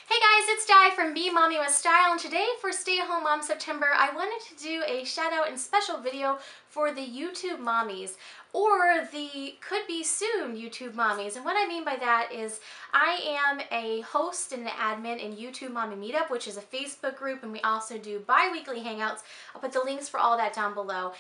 Hey guys, it's Di from BeingMommywithStyle, and today for Stay at Home Mom September, I wanted to do a shout out and special video for the YouTube mommies, or the could be soon YouTube mommies. And what I mean by that is I am a host and an admin in YouTube Mommy Meetup, which is a Facebook group, and we also do bi-weekly hangouts. I'll put the links for all that down below.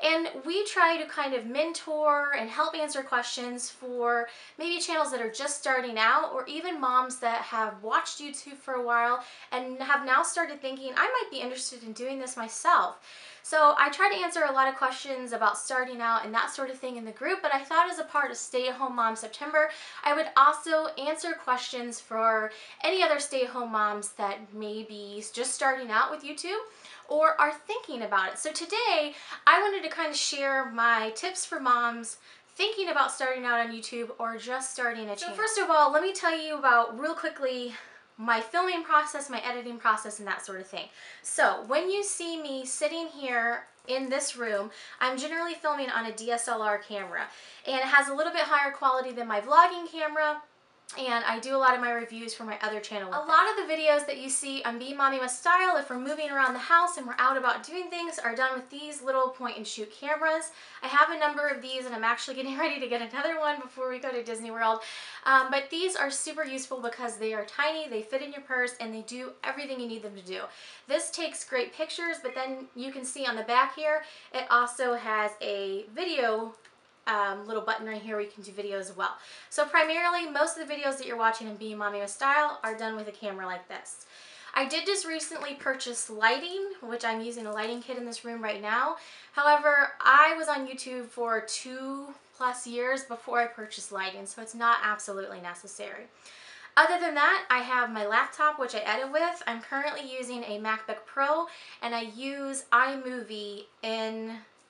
And we try to kind of mentor and help answer questions for maybe channels that are just starting out, or even moms that have watched YouTube for a while and have now started thinking, I might be interested in doing this myself. So I try to answer a lot of questions about starting out and that sort of thing in the group, but I thought as a part of Stay at Home Mom September, I would also answer questions for any other stay-at-home moms that may be just starting out with YouTube or are thinking about it. So today, I wanted to kind of share my tips for moms thinking about starting out on YouTube or just starting a channel. So first of all, let me tell you about, real quickly, my filming process, my editing process, and that sort of thing. So when you see me sitting here in this room, I'm generally filming on a DSLR camera, and it has a little bit higher quality than my vlogging camera, and I do a lot of my reviews for my other channel. A lot of the videos that you see on BeingMommywithStyle, if we're moving around the house and we're out about doing things, are done with these little point and shoot cameras. I have a number of these, and I'm actually getting ready to get another one before we go to Disney World. But these are super useful because they are tiny, they fit in your purse, and they do everything you need them to do. This takes great pictures, but then you can see on the back here, it also has a video little button right here where you can do videos as well. So primarily, most of the videos that you're watching in BeingMommywithStyle are done with a camera like this. I did just recently purchase lighting, which I'm using a lighting kit in this room right now. However, I was on YouTube for 2+ years before I purchased lighting, so it's not absolutely necessary. Other than that, I have my laptop, which I edit with. I'm currently using a MacBook Pro, and I use iMovie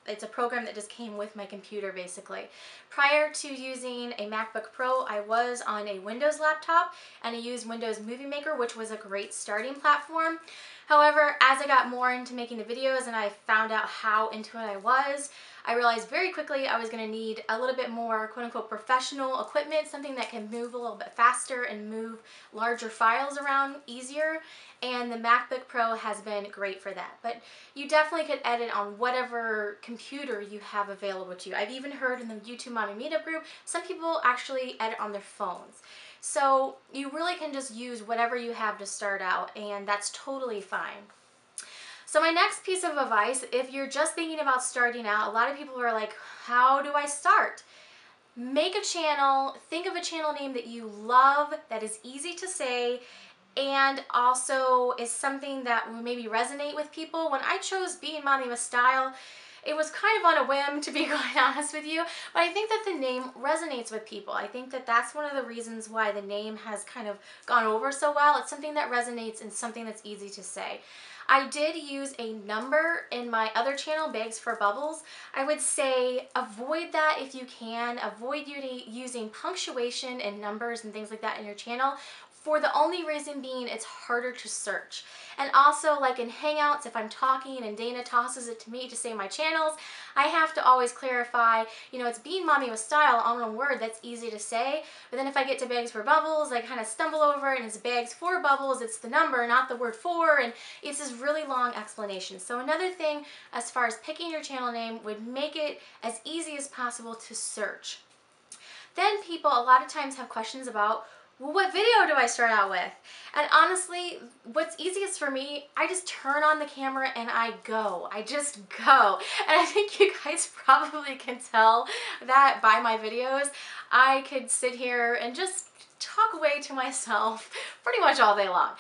it's a program that just came with my computer, basically. Prior to using a MacBook Pro, I was on a Windows laptop, and I used Windows Movie Maker, which was a great starting platform. However, as I got more into making the videos and I found out how into it I was, I realized very quickly I was going to need a little bit more quote-unquote professional equipment, something that can move a little bit faster and move larger files around easier, and the MacBook Pro has been great for that. But you definitely could edit on whatever computer you have available to you. I've even heard in the YouTube Mommy Meetup group, some people actually edit on their phones. So you really can just use whatever you have to start out, and that's totally fine. So my next piece of advice, if you're just thinking about starting out, a lot of people are like, how do I start? Make a channel, think of a channel name that you love, that is easy to say, and also is something that will maybe resonate with people. When I chose BeingMommywithStyle, it was kind of on a whim, to be quite honest with you, but I think that the name resonates with people. I think that that's one of the reasons why the name has kind of gone over so well. It's something that resonates and something that's easy to say. I did use a number in my other channel, Bags for Bubbles. I would say avoid that if you can. Avoid using punctuation and numbers and things like that in your channel, for the only reason being it's harder to search. And also, like in Hangouts, if I'm talking and Dana tosses it to me to say my channels, I have to always clarify, you know, it's BeingMommywithStyle, all one word, that's easy to say. But then if I get to Bags for Bubbles, I kind of stumble over it, and it's Bags for Bubbles, it's the number, not the word for, and it's this really long explanation. So another thing as far as picking your channel name would make it as easy as possible to search. Then people a lot of times have questions about, well, what video do I start out with? And honestly, what's easiest for me, I just turn on the camera and I go. I just go. And I think you guys probably can tell that by my videos. I could sit here and just talk away to myself pretty much all day long.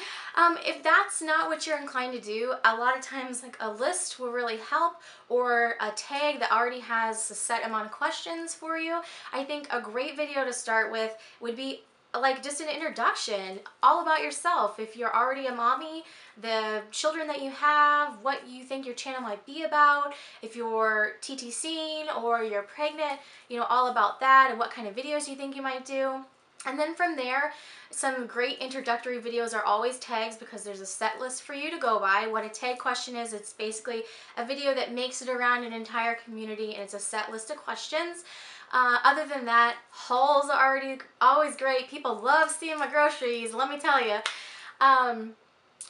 If that's not what you're inclined to do, a lot of times like a list will really help, or a tag that already has a set amount of questions for you. I think a great video to start with would be like just an introduction, all about yourself. If you're already a mommy, the children that you have, what you think your channel might be about, if you're TTCing or you're pregnant, you know, all about that and what kind of videos you think you might do. And then from there, some great introductory videos are always tags, because there's a set list for you to go by. What a tag question is, it's basically a video that makes it around an entire community, and it's a set list of questions. Other than that, hauls are always great. People love seeing my groceries, let me tell you.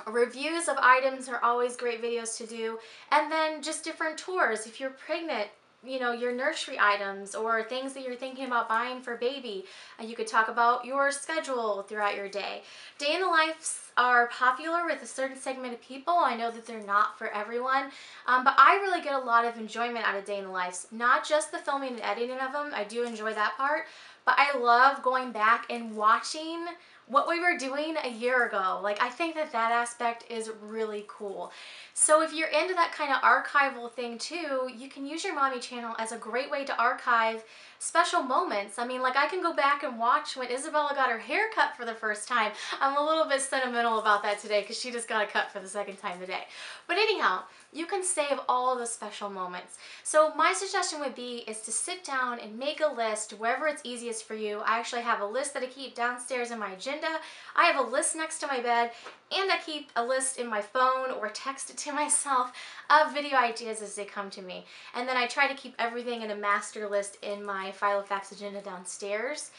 Reviews of items are always great videos to do. And then just different tours. If you're pregnant, you know, your nursery items or things that you're thinking about buying for baby. You could talk about your schedule throughout your day. Day in the lives are popular with a certain segment of people. I know that they're not for everyone, but I really get a lot of enjoyment out of day in the lives. Not just the filming and editing of them. I do enjoy that part, but I love going back and watching what we were doing a year ago. Like, I think that that aspect is really cool. So if you're into that kind of archival thing too, you can use your mommy channel as a great way to archive special moments. I mean, like, I can go back and watch when Isabella got her hair cut for the first time. I'm a little bit sentimental about that today because she just got a cut for the second time today. But anyhow, you can save all the special moments. So my suggestion would be is to sit down and make a list wherever it's easiest for you. I actually have a list that I keep downstairs in my agenda. I have a list next to my bed, and I keep a list in my phone or text it to myself of video ideas as they come to me. And then I try to keep everything in a master list in my Filofax agenda downstairs.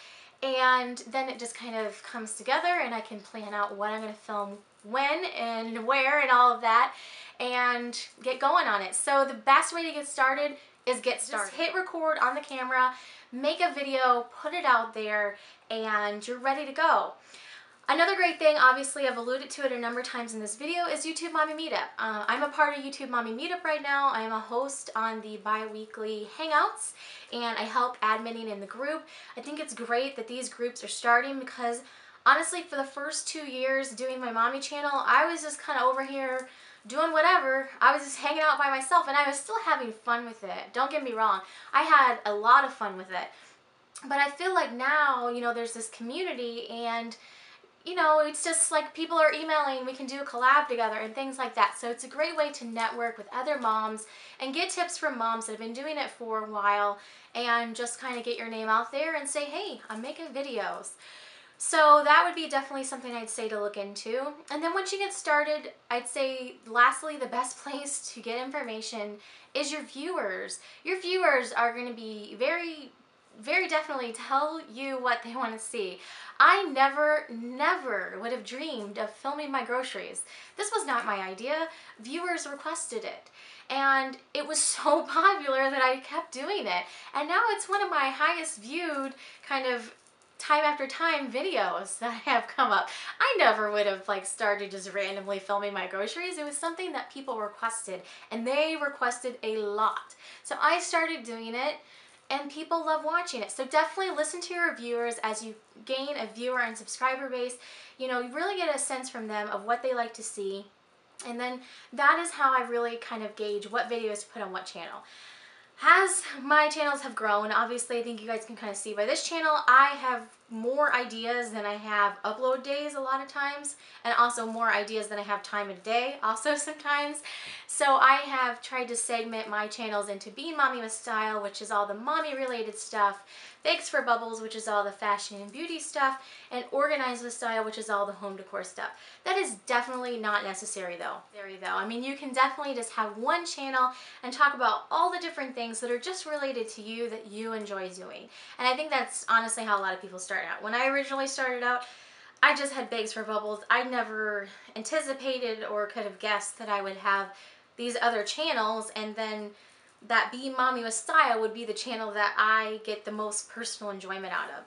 And then it just kind of comes together and I can plan out what I'm going to film when and where and all of that and get going on it. So the best way to get started is get started. Just hit record on the camera, make a video, put it out there, and you're ready to go. Another great thing, obviously I've alluded to it a number of times in this video, is YouTube Mommy Meetup. I'm a part of YouTube Mommy Meetup right now. I am a host on the bi-weekly Hangouts, and I help adminning in the group. I think it's great that these groups are starting because honestly, for the first 2 years doing my mommy channel, I was just kind of over here doing whatever. I was just hanging out by myself, and I was still having fun with it. Don't get me wrong. I had a lot of fun with it. But I feel like now, you know, there's this community, and you know, it's just like people are emailing, we can do a collab together and things like that. So it's a great way to network with other moms and get tips from moms that have been doing it for a while and just kind of get your name out there and say, hey, I'm making videos. So that would be definitely something I'd say to look into. And then once you get started, I'd say lastly, the best place to get information is your viewers. Your viewers are going to be very definitely tell you what they want to see. I never would have dreamed of filming my groceries. This was not my idea. Viewers requested it. And it was so popular that I kept doing it. And now it's one of my highest viewed kind of time after time videos that have come up. I never would have like started just randomly filming my groceries. It was something that people requested, and they requested a lot. So I started doing it, and people love watching it. So definitely listen to your viewers as you gain a viewer and subscriber base. You know, you really get a sense from them of what they like to see. And then that is how I really kind of gauge what videos to put on what channel. As my channels have grown, obviously I think you guys can kind of see by this channel, I have more ideas than I have upload days a lot of times, and also more ideas than I have time in a day also sometimes. So I have tried to segment my channels into Being Mommy with Style, which is all the mommy related stuff, Bakes for Bubbles, which is all the fashion and beauty stuff, and Organized with Style, which is all the home decor stuff. That is definitely not necessary though. I mean, you can definitely just have one channel and talk about all the different things that are just related to you that you enjoy doing. And I think that's honestly how a lot of people start out. When I originally started out, I just had Bakes for Bubbles. I never anticipated or could have guessed that I would have these other channels, and then that Being Mommy with Style would be the channel that I get the most personal enjoyment out of.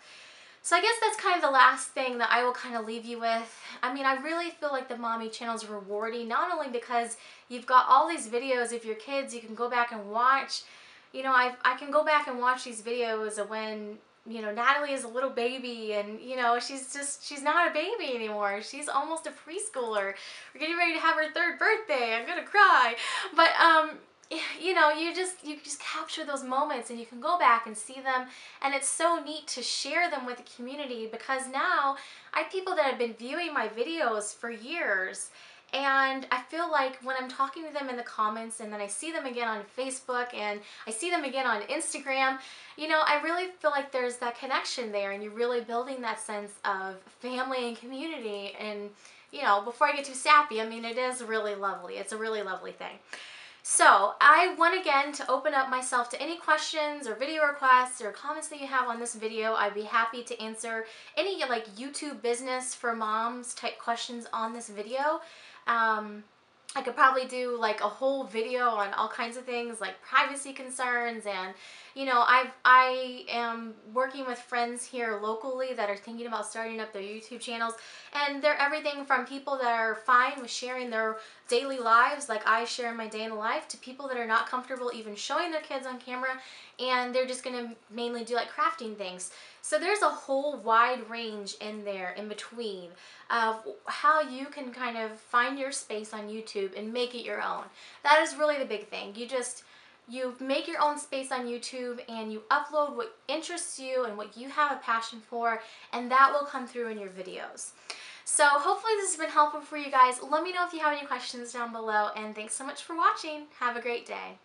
So I guess that's kind of the last thing that I will kind of leave you with. I mean, I really feel like the mommy channel is rewarding, not only because you've got all these videos of your kids you can go back and watch. You know, I can go back and watch these videos of when, you know, Natalie is a little baby, and you know, she's not a baby anymore. She's almost a preschooler. We're getting ready to have her 3rd birthday. I'm gonna cry. But you know, you just capture those moments, and you can go back and see them, and it's so neat to share them with the community, because now I have people that have been viewing my videos for years, and I feel like when I'm talking to them in the comments, and then I see them again on Facebook, and I see them again on Instagram, you know, I really feel like there's that connection there, and you're really building that sense of family and community. And you know, before I get too sappy, I mean, it is really lovely. It's a really lovely thing. So I want again to open up myself to any questions or video requests or comments that you have on this video. I'd be happy to answer any like YouTube business for moms type questions on this video. I could probably do like a whole video on all kinds of things like privacy concerns, and I am working with friends here locally that are thinking about starting up their YouTube channels, and they're everything from people that are fine with sharing their daily lives like I share in my day in the life, to people that are not comfortable even showing their kids on camera and they're just going to mainly do like crafting things. So there's a whole wide range in there in between of how you can kind of find your space on YouTube and make it your own. That is really the big thing. You make your own space on YouTube and you upload what interests you and what you have a passion for, and that will come through in your videos. So hopefully this has been helpful for you guys. Let me know if you have any questions down below, and thanks so much for watching. Have a great day.